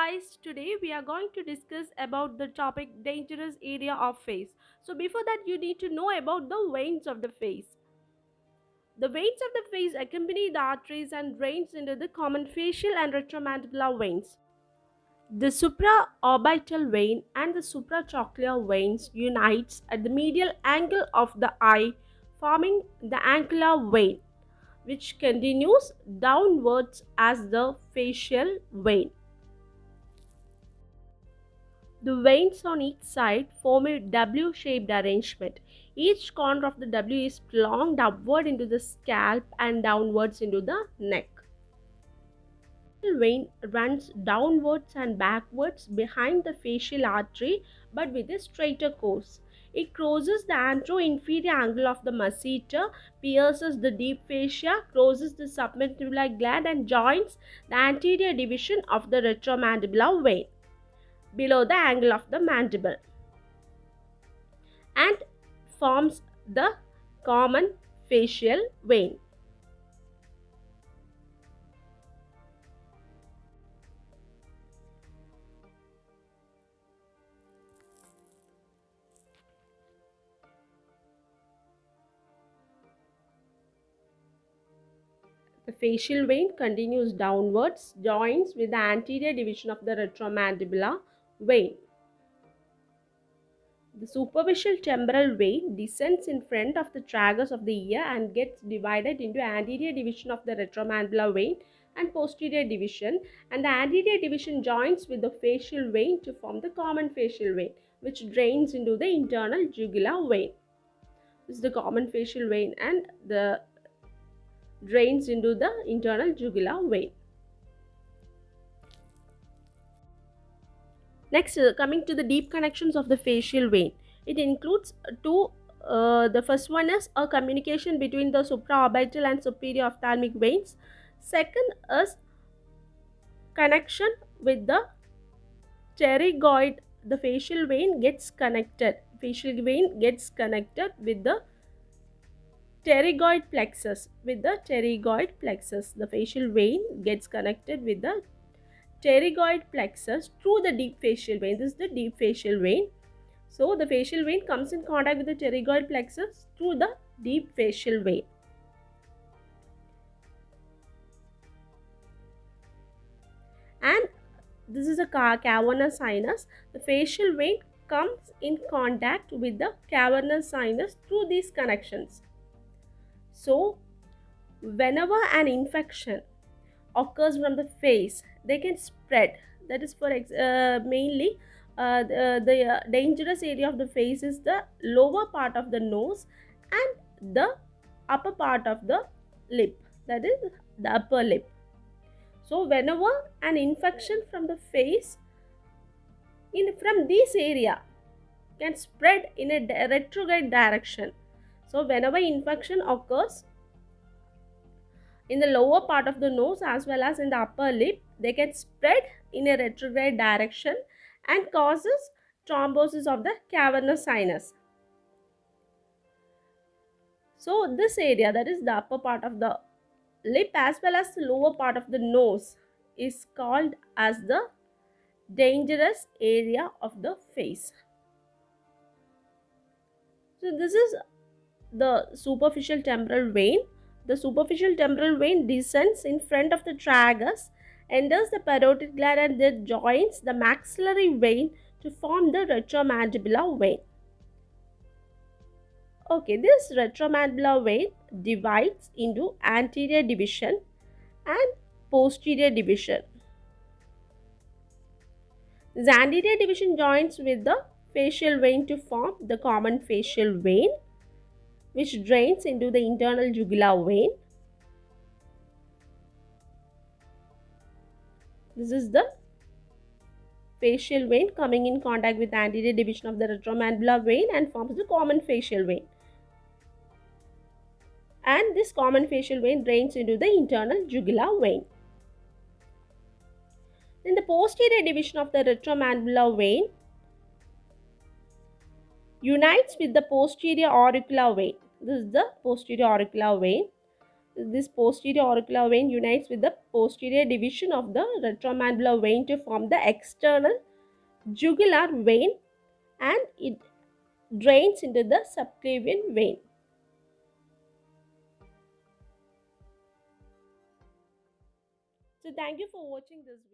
guys, today we are going to discuss about the topic dangerous area of face. So before that you need to know about the veins of the face. The veins of the face accompany the arteries and drains into the common facial and retromandibular veins. The supraorbital vein and the supratrochlear veins unites at the medial angle of the eye, forming the angular vein, which continues downwards as the facial vein. The veins on each side form a W-shaped arrangement. Each corner of the W is prolonged upward into the scalp and downwards into the neck. The vein runs downwards and backwards behind the facial artery but with a straighter course. It crosses the anteroinferior angle of the masseter, pierces the deep fascia, crosses the submandibular gland and joins the anterior division of the retromandibular vein below the angle of the mandible and forms the common facial vein. The facial vein continues downwards, joins with the anterior division of the retromandibular vein. The superficial temporal vein descends in front of the tragus of the ear and gets divided into anterior division of the retromandibular vein and posterior division, and the anterior division joins with the facial vein to form the common facial vein, which drains into the internal jugular vein. This is the common facial vein and the drains into the internal jugular vein. Next, coming to the deep connections of the facial vein, it includes two. The first one is a communication between the supraorbital and superior ophthalmic veins. Second is connection with the pterygoid. The facial vein gets connected. Facial vein gets connected with the pterygoid plexus. The facial vein gets connected with the pterygoid plexus through the deep facial vein. This is the deep facial vein. So the facial vein comes in contact with the pterygoid plexus through the deep facial vein. And this is a cavernous sinus. The facial vein comes in contact with the cavernous sinus through these connections. So whenever an infection occurs from the face, they can spread. That is for mainly the dangerous area of the face is the lower part of the nose and the upper part of the lip, that is the upper lip. So whenever an infection from the face from this area can spread in a retrograde direction. So whenever infection occurs in the lower part of the nose as well as in the upper lip, they can spread in a retrograde direction and causes thrombosis of the cavernous sinus. So this area, that is the upper part of the lip as well as the lower part of the nose, is called as the dangerous area of the face. So this is the superficial temporal vein. The superficial temporal vein descends in front of the tragus, enters the parotid gland and then joins the maxillary vein to form the retromandibular vein. Okay, this retromandibular vein divides into anterior division and posterior division. This anterior division joins with the facial vein to form the common facial vein, which drains into the internal jugular vein. This is the facial vein coming in contact with the anterior division of the retromandibular vein and forms the common facial vein. And this common facial vein drains into the internal jugular vein. Then the posterior division of the retromandibular vein unites with the posterior auricular vein. This is the posterior auricular vein. This posterior auricular vein unites with the posterior division of the retromandibular vein to form the external jugular vein, and it drains into the subclavian vein. So thank you for watching this video.